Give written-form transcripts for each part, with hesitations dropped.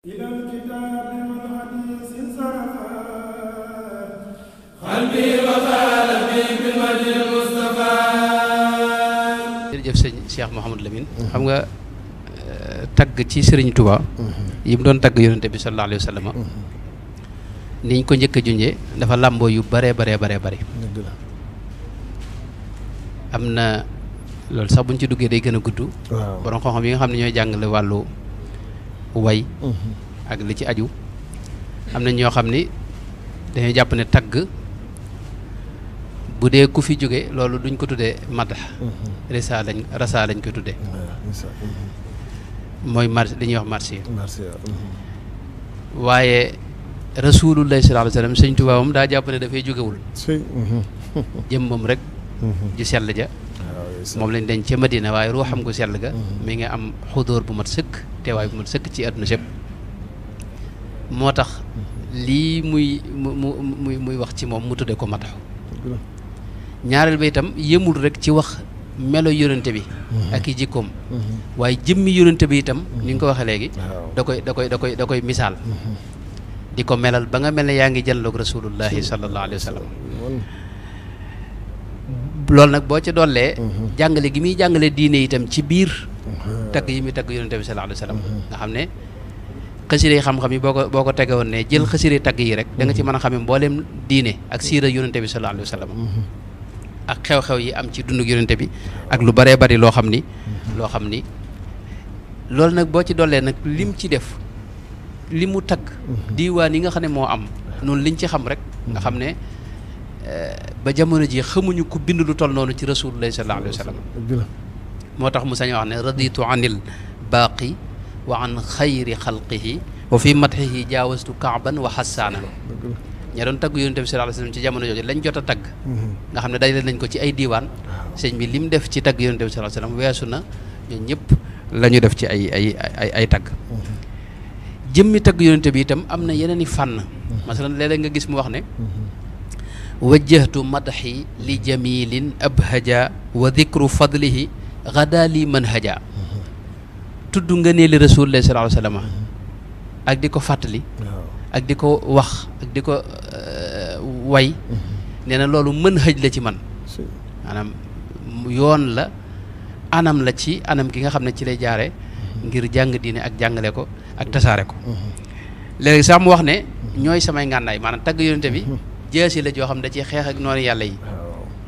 إلى الكتاب والحديث انصرفا قلبي وقلبي بالوجه المصطفى. jërëjëf sëñ Cheikh Mouhamadou Lamine. xam nga tagg ci Sëriñ Tuubaa yi mu doon tagg yonente bi sallallahu alayhi wa sallam niñ ko njëkk a junjee dafa làmboo yu bare. am na loolu sax buñ ci duggee day gën a gudd. borom xam-xam yi nga xam ne ñooy jàngale wàllu way ak li ci aju am na ñoo xam ni dañuy jàpp ne tagg bu dee ku fi jóge loolu duñ ko tuddee madax rasa lañ koy tuddee mooy marché dañuy wax marché waaye rasulullah sallallahu alayhi wasallam sëñ Tuubaa moom daa jàpp ne dafay jógewul jëmmam rek ju sell ja moom lañ dañ ca Madina waaye ruuxam gu sell ga mi nga am xudóor bu mat sëkk teewaay bu mat sëkk ci àdduna sépp moo tax lii muy wax ci moom mu tudde ko mataxu ñaareel ba itam yëmul rek ci wax melo yonente bi ak i jikkoom waaye jëmmi yonente bi itam ni nga ko waxee léegi da koy misaal di ko melal ba nga mel ne yaa ngi janloog rasulullahi sallallahu alayhi wa sallam loolu nag boo ca dollee jàngale gi muy jàngale diine itam ci biir tagg yi muy tagg yonente bi sallallahu alayhi wa sallam nga xam ne xasiré xam-xam yi boo ko tege woon ne jël xasiré tagg yi rek da nga ci mën a xamee mbooleem diine ak siira yonente bi sallallahu alayhi wa sallam ak xew-xew yi am ci dunduk yonente bi ak lu baree bari loo xam ni loolu nag boo ci dollee nag lim ci def li mu tagg diiwaan yi nga xam ne moo am noonu liñ ci xam rek nga xam ne ba jamono ji xamuñu ku bind lu toll noonu ci rasulullah sallallahu alayhi wa sallam moo tax mu sañ wax ne raditu anil baaqi wa an xayri xalqihi wa fi madhihi jaawastu kaaban wa xassaanan ña doon tagg yonente bi sallallahu alayhi wa sallam ci jamono jooju lañ jot a tagg nga xam ne dajale nañ ko ci ay diiwaan sëñ bi lim def ci tagg yonente bi sallallahu alayhi wa sallam weesu na ñun ñëpp la ñu def ci ay tagg jëmmi tagg yonente bi itam am na yeneen i fànn masalan léeg-léeg nga gis mu wax ne wajjahtu madxi li jamilin abhaja wa dikru fadlihi gada li manhaja tudd nga nee li rasulullah sallallahu alayhi wa sallam ak di ko fàttali ak di ko wax ak di ko way nee na loolu manhaj la ci man maanaam yoon la anam la ci anam gi nga xam ne ci lay jaare ngir jàng diine ak jàngale ko ak tasaare ko léegi sax mu wax ne ñooy samay ngànnaay maanaam tagg yonente bi jeesi la joo xam da ci xeex ak noonu yàlla yi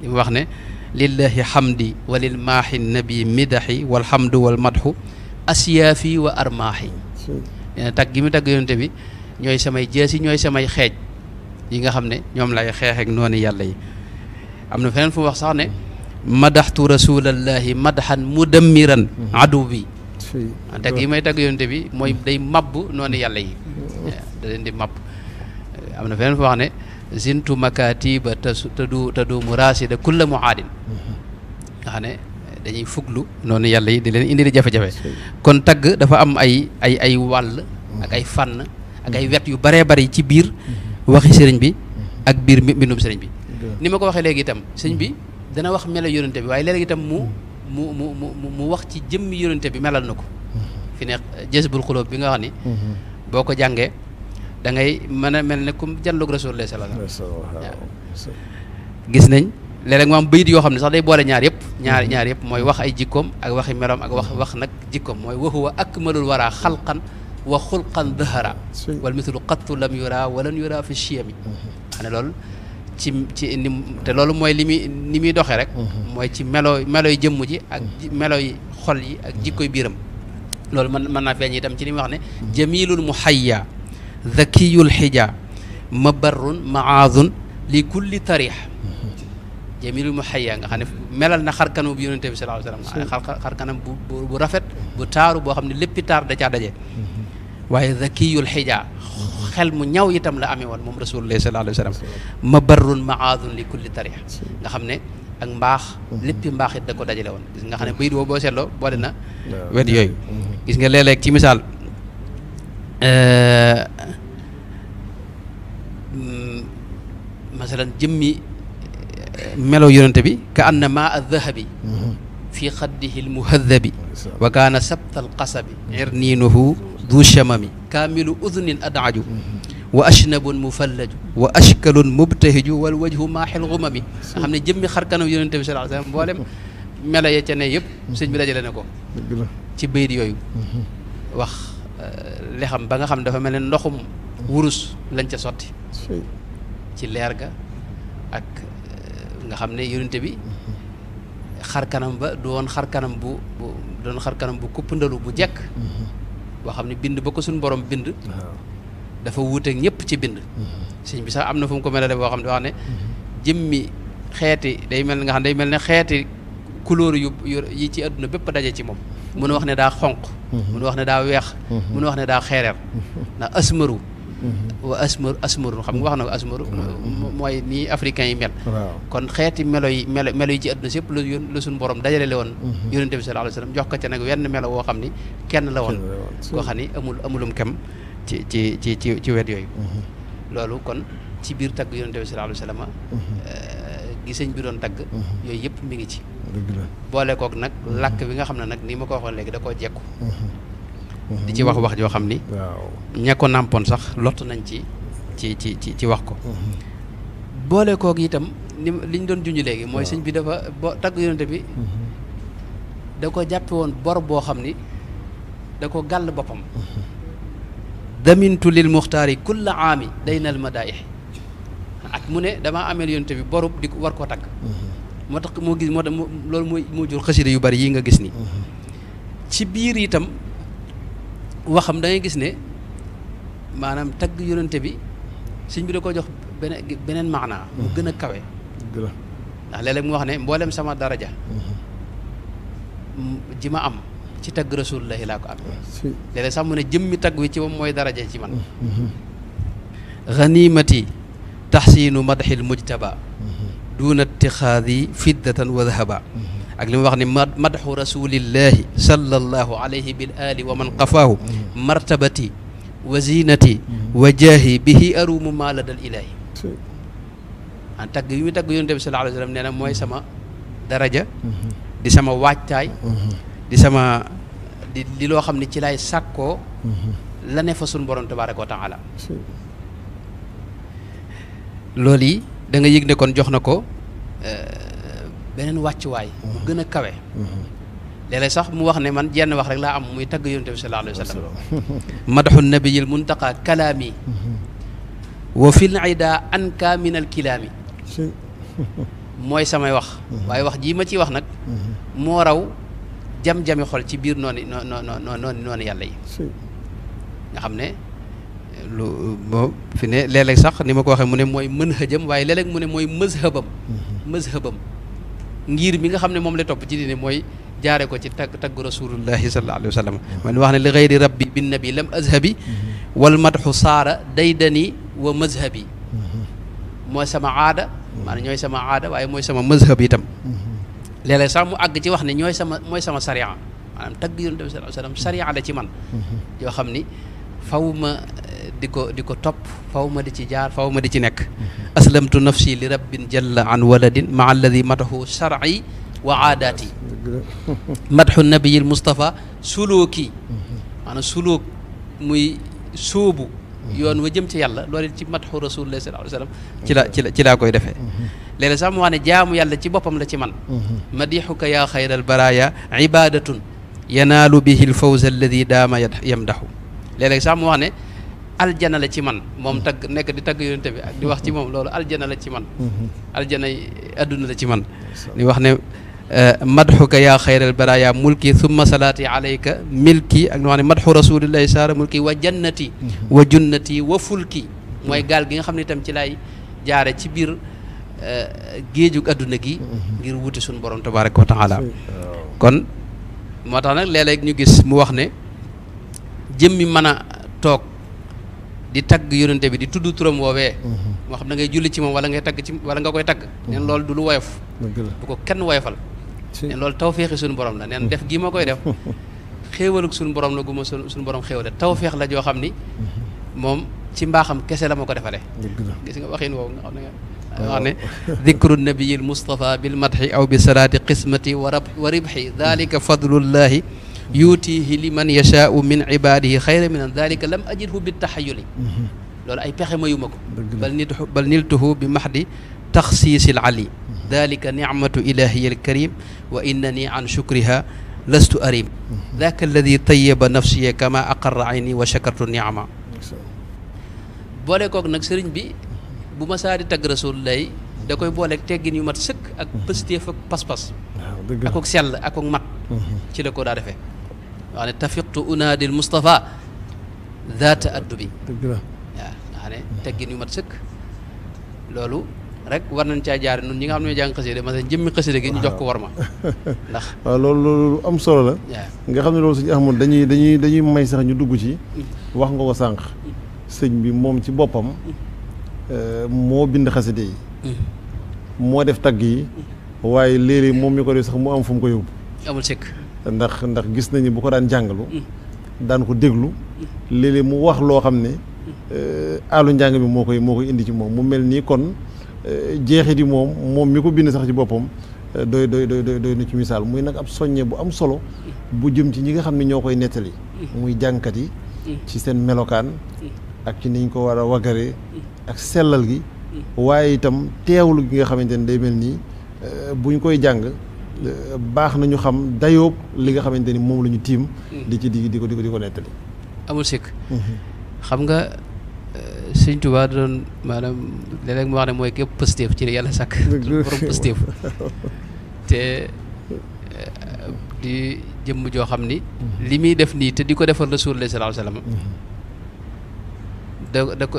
li mu wax ne lillahi hamdi wa lil maahi nabi midahi walhamdu wal madhu asiyaafi wa armaahi nee na tagg gi mu tagg yonente bi ñooy samay jeesi ñooy samay xeej yi nga xam ne ñoom lay xeex ak noonu yàlla yi am na feneen fu wax sax ne madaxtu rasulallahi madhan mudammiran adu bi tagg yi may tagg yonente bi mooy day mabb noonu yàlla yi da leen di mabb am na feneen fu wax ne zintu makatiba tadu murasida kulla muaadin nga xam ne dañuy fuglu noonu yàlla yi di leen indi di jafe-jafe kon tagg dafa am ay wàll ak ay fànn ak ay wet yu baree bari ci biir waxi sëriñ bi ak biir mbindum sëriñ bi ni ma ko waxee léegi itam sëriñ bi dana wax melo yonente bi waaye léegi itam mu wax ci jëmmi yonente bi melal na ko fi ne jazbul xulóob bi nga wax ni boo ko jàngee da ngay mën a mel ne comme janloog rasulullah sallallahu alayhi wasallam gis nañ léeg-léeg mu am bayit yoo xam ne sax day boole ñaar yëpp mooy wax ay jikkoom ak waxi meloom ak wax nag jikkoom mooy wa huwa akmalul wara xalqan wa xulqan dahara wal mithlu qattu lam yura walan yura fi chiyami xam ne loolu ci ni te loolu mooy ni muy doxee rek mooy ci melooy jëmm ji ak melooy xol yi ak jikkoy biiram loolu mën naa feeñ itam ci ni muy wax ne jamilul muhayya zakiyul xija mabarrun maadun li kulli tarix jamilul muhayya nga xam ne melal na xarkanam bu yonente bi sallallahu alayhi wasallam xarkanam bu rafet bu taaru boo xam ne léppi taar da caa daje waaye zakiyul xija xel mu ñaw itam la amee woon moom rasulullah sallallahu alayhi wasallam mabarrun maadun li kulli tarix nga xam ne ak mbaax léppi mbaax it da ko dajale woon gis nga xam ne bayit boo seetloo boole na wet yooyu gis nga léeg-léeg ci misaal masalan jëmmi melo yonente bi ka anna maa addahabi fi xaddihi almuhadabi wa kaana sabta alqasabi irniinuhu du chamami kaamilu udnin adaaju wa ashnabun mufallaju wa ashkalun mubtahiju wal wajhu maaxil xumami nga xam ne jëmmi xar kanam yonente bi sallallahu alayhi wasallam mboolem melo ya ca ne yëpp sëñ bi dajale na ko ci bayit yooyu wax li xam ba nga xam dafa mel ne ndoxum wurus lañ ca sotti ci leer ga ak nga xam ne yonente bi xar kanam ba du woon xar kanam bu doon xar kanam bu kuppandalu bu jekk boo xam ne bind ba ko suñu borom bind dafa wuuteeg ñëpp ci bind sëñ bi sax am na fu mu ko melale boo xam ne wax ne jëmmi xeeti day mel nga xam day mel ne xeeti couleur yu yi ci àdduna bépp daje ci moom mun a wax ne daa xonq mun a wax ne daa weex mun a wax ne daa xeereer ndax asmaru wa asmaru xam nga wax na ko asmaru mooy nii africain yi mel kon xeeti melo yi ci àdduna si yëpp la suñu borom dajale le woon yonente bi sallallahu alayhi wasallam jox ko ca nag wenn melo woo xam ni kenn la woon koo xam ni amulum kem ci wet yooyu loolu kon ci biir tagg yonente bi sallallahu alayhi wasallam gi sëñ bi doon tagg yooyu yëpp mi ngi ci boole kook nag làkk bi nga xam ne nag nii ma ko waxoon léegi da koo jekku di ci wax joo xam ni ña ko nàmpoon sax lott nañ ci wax ko boole kook itam ni liñ doon junj léegi mooy sëñ bi dafa tagg yonente bi da ko jàppe woon bor boo xam ni da ko gàll boppam damintu lil muxtaari kulla aami daynal madaih at mu ne damaa ameel yonente bi borub di war koo tagg moo tax moo gis moo tax loolu moo jur xasida yu bari yi nga gis ni ci biir itam waxam da ngay gis ne maanaam tagg yonente bi sëñ bi da ko jox beneen maanaa mu gën a kawe ndax léeg-léeg mu wax ne mboolem sama daraja ji ma am ci tagg rasulullahi laa ko am léeg-léeg sax mu ne jëmmi tagg wi ci moom mooy daraja ci man ganimati taxsiinu madxil mujtaba duuna itixaadi fiddatan wa dahaba ak li mu wax ne madxu rasulillahi sallallahu alayhi bil ali wa man qafaahu martabati wa zinati wa jaahi bihi arumu maaladal ilahi an tagg yi mu tagg yonent bi sallallahu alayhi wa sallam nee na mooy sama daraja di sama waajtaay di sama di loo xam ne ci lay sàkkoo la ne fa suñu borom tabaaraka wa taala loolu yi da nga yëg ne kon jox na ko beneen wàccuwaay mu gën a kawe léeg-léeg sax mu wax ne man jenn wax rek laa am muy tagg yonent bi sallallahu alayhi wa sallam madxu nabiyil muntaqa kalaami wa fil ida anka min al kilaami mooy samay wax waaye wax jii ma ciy wax nag moo raw jam-jami xol ci biir noonu yàlla yi nga xam ne lu boo fi ne léeg-léeg sax ni ma ko waxee mu ne mooy manhajam waaye léeg-léeg mu ne mooy mazhabam ngir mi nga xam ne moom la topp ci diine mooy jaare ko ci tagg rasulullahi sallallahu alayhi wa sallam man wax ne li gayri rabbi bin nabi lam azhabi wal madhu saara daydani wa mazhabi mooy sama aada maanaam ñooy sama aada waaye mooy sama mazhab itam léeg-léeg sax mu àgg ci wax ne mooy sama sariya maanaam tagg yonent bi sallallahu alayhi wa sallam sariya la ci man yoo xam ni faw ma di ko topp faw ma di ci jaar faw ma di ci nekk aslamtu nafsi li rabbin jalla an waladin maa alladi matahu shar'i wa aadaati madhu nabiyil mustafa sulooki maanaam sulook muy sóobu yoon wa jëm ci yàlla loolu ci madhu rasulullah sallallahu alayhi wasallam ci laa koy defee léeg-léeg sax mu wax ne jaamu yàlla ci boppam la ci man madixuka yaa xayral baraya ibadatun yanaalu bihi l fawza alladi daama yamdaxu léeg-léeg sax mu wax ne aljana la ci man moom tagg nekk di tagg yonente bi ak di wax ci moom loolu aljana la ci man aljana adduna la ci man di wax ne madxuka yaa xayral baraya mulki thumma salaati alayka milki ak ni wax ne madxu rasulillahi saara mulki wa jannati wa junnati wa fulki mooy gaal gi nga xam ne itam ci lay jaare ci biir géejug adduna gi ngir wuti suñu borom tabaraka wa taala kon moo tax nag léeg-léeg ñu gis mu wax ne jëmmi mën a toog di tagg yonente bi di tudd turam woowee moo xam da ngay julli ci moom wala ngay tagg ci wala nga koy tagg neen loolu du lu woyof bu ko kenn woyofal neen loolu tawféexi suñu borom la neen def gii ma koy def xéewaluk suñu borom la gu ma suñu borom xéewale tawféex la joo xam ni moom ci mbaaxam kese la ma ko defale gis nga waxin woowu nga xam ne wax ne dicru nabiyil mustafa bil madhi aw bi salaati qismati wa ribhi dalika fadlullahi yuutihi liman yashaau min ibadihi xayra min dalika lam ajidhu bi taxayuli loolu ay pexe mayuma ko bal niltuhu bi mahdi taxsiisil ali dalika nicmatu ilahiya alkarim wa innani an shukriha lastu arim daka alladi tayyaba nafsiya kama aqarra ayni wa shakartu nicma boole kook nag sëriñ bi bu ma saa di tagg rasulullahi da koy booleeg teggin yu mat sëkk ak pëstéef ak pas-pas ak ak sell ak ak mat ci la ko daa defee wax ne tafiqtu unaadil Mustafa zaata addubi waaw nga xam ne teggin yu mat sëkk loolu rek war nañ caa jaare nun ñi nga xam ne ñooy jàng xasida ma jëmmi xasida gi ñu jox ko war ma ndax waaw loolu am solo la nga xam ne loolu suñu Ahmadu dañuy may sax ñu dugg ci wax nga ko sànq sëñ bi moom ci boppam moo bind xasida yi moo def tagg yi waaye léeg-léeg moom mi ko def sax mu am fu mu ko yóbbu amul sëkk ndax gis nañu bu ko daan jàngalu daan ko déglu léeg-léeg mu wax loo xam ne àllu njàng bi moo koy indi ci moom mu mel nii kon jeexit yi moom mi ko bind sax ci boppam doy na ci misaal muy nag ab soññe bu am solo bu jëm ci ñi nga xam ne ñoo koy nettali muy jàngkat yi ci seen melokaan ak ci niñ ko war a wagaree ak sellal gi waaye itam teewlu gi nga xamante ne day mel nii buñ koy jàng baax na ñu xam dayoob li nga xamante ni moom la ñu tiim di ko nettali amul sikk xam nga Sëñ Tuubaa doon maanaam léeg-léeg mu wax ne mooy képp pëstéef ci yàlla sàkk borom pëstéef te di jëmm joo xam ni li muy def nii te di ko defal Rasulullah sallallahu alayhi wasallam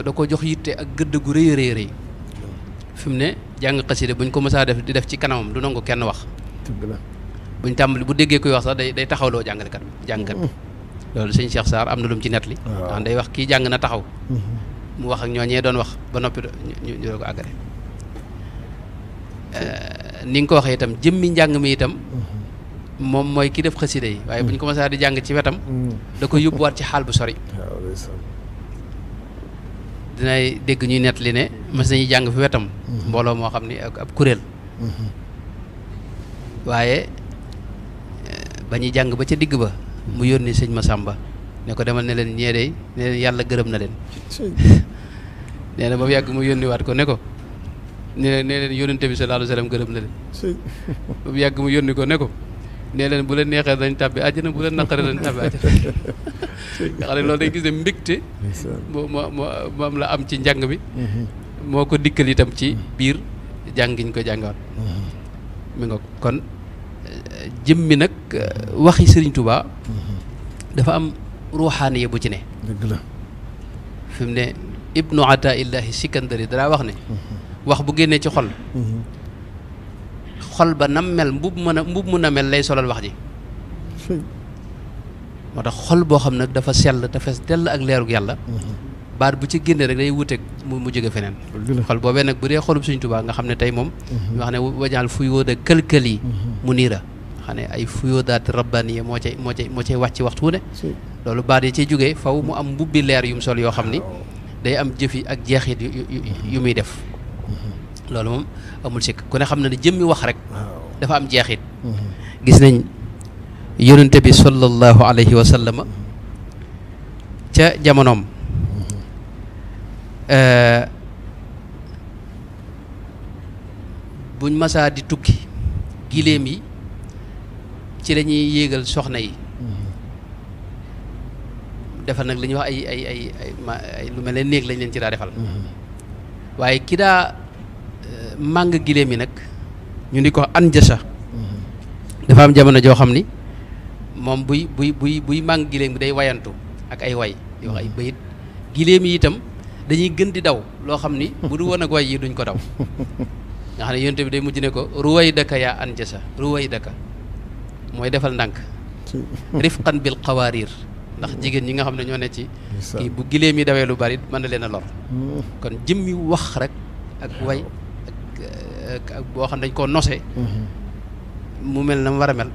da ko jox yitte ak gëdd gu rëy rëy fi mu ne jàng xasida buñ ko mësaa def di def ci kanamam du nangu kenn wax buñ tàmbali bu déggee koy wax sax day taxawloo jàngkat bi loolu sëñ Cheikh Sarr am na lu mu ci nettali ndax day wax kii jàng na taxaw mu wax ak ñooñee doon wax ba noppi ñu doo ko àggale ni nga ko waxee itam jëmmi njàng mi itam moom mooy ki def xasida yi waaye buñ ko mësaa di jàng ci wetam da ko yóbbuwaat ci xaal bu sori dinay dégg ñuy nettali ne mas nañuy jàng fi wetam mbooloo moo xam ni ab kuréel waaye ba ñuy jàng ba ca digg ba mu yónni sëñ Masamba ne ko demal ne leen ñee dey ne leen yàlla gërëm na leen nee na ba mu yàgg mu yónni waat ko ne ko ne leen yónnente bi sallallahu alayhi wasallam gërëm na leen ba mu yàgg mu yónni ko ne ko ne leen bu leen neexee dañ tàbbi àjjana bu leen naqaree dañ tàbbi àjjana nga xam ne loolu day gis ne mbégte moom la am ci njàng mi moo ko dikkal itam ci biir jàngiñ ko jàngaat mi nga kon jëmmi nag waxi Sëriñ Tuubaa dafa am ruuxaaniya bu ci ne dëgg la fi mu ne ibnu ataillahi sikandari danaa wax ne wax bu génnee ci xol xol ba nam mel mbub mun a mel lay solal wax ji moo tax xol boo xam nag dafa sell te fees dell ak leerug yàlla baat bu ci génne rek day wuteeg mu jóge feneen xol boobee nag bu dee xolub Sëriñ Tuubaa nga xam ne tey moom ñu wax ne wajaal fuyóoda kël-kël yi mu niira xam ne ay fuyóodaat rabbaniya moo cay wàcc waxtu wu ne loolu baat yi ciy jógee faw mu am mbubbi leer yu mu sol yoo xam ni day am jëfi ak jeexit yu muy def loolu moom amul sikk ku ne xam na ne jëmmi wax rek dafa am jeexit gis nañ yonente bi sallallahu alayhi wa sallam ca jamonoom buñ masaa di tukki giléem yi ci la ñuy yéegal soxna yi defal nag li ñuy wax ay lu mel ne néeg lañ leen ci daa defal waaye ki daa màng giléem yi nag ñu di ko anjasa dafa am jamono joo xam ni moom buy màng giléem bi day wayantu ak ay way di wax ay bayit giléem yi itam dañuy gën di daw loo xam ni bu du woon ak way yi duñ ko daw nga xam ne yonte bi day mujj ne ko ruway daka yaa anjasa ruway daka mooy defal ndànk rifqan bil qawarir ndax jigéen ñi nga xam ne ñoo ne ci kii bu giléem yi dawee lu bari mën na leen a lor kon jëmmi wax rek ak way ak boo xam ne dañ koo nose mu mel na mu war a mel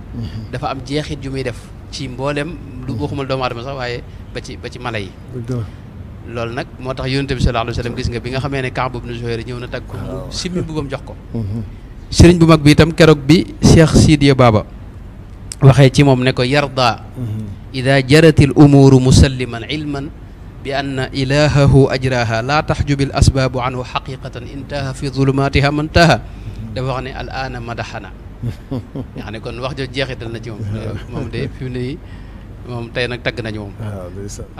dafa am jeexit yu muy def ci mboolem lu waxumal doomu aadama sax waaye ba ci mala yi loolu nag moo tax yonent bi sallallahu alayhi wasallam gis nga bi nga xamee ne Kaab ibn Zuhayr ñëw na tagg ko simmi bu bam jox ko sëriñ bu mag bi itam keroog bi Cheikh Sidiya Baba waxee ci moom ne ko yarda ida jarati l umuuru musalliman ilman bi anna ilahahu ajraha laa taxjubi l asbaabu anhu xaqiqatan intaha fi zulumatiha mantaha dafa wax ne al aana madaxana nga xam ne kon wax jo jeexital na ci moom moom de fi mu ne moom tey nag tagg nañu moom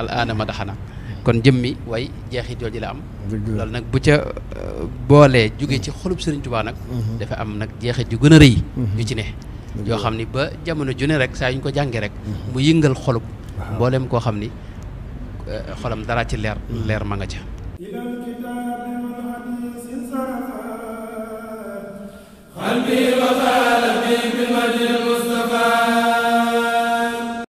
al aana madaxana kon jëmmi way jeexit jooju la am loolu nag bu ca boolee jóge ci xolub Sëriñ Tuubaa nag dafa am nag jeexit yu gën a rëy yu ci ne yoo xam ni ba jamono ju ne rek saa yu ñu ko jàngee rek mu yëngal xolub mbooleem koo xam ni xolam dara ci leer ma nga ca qalbi wa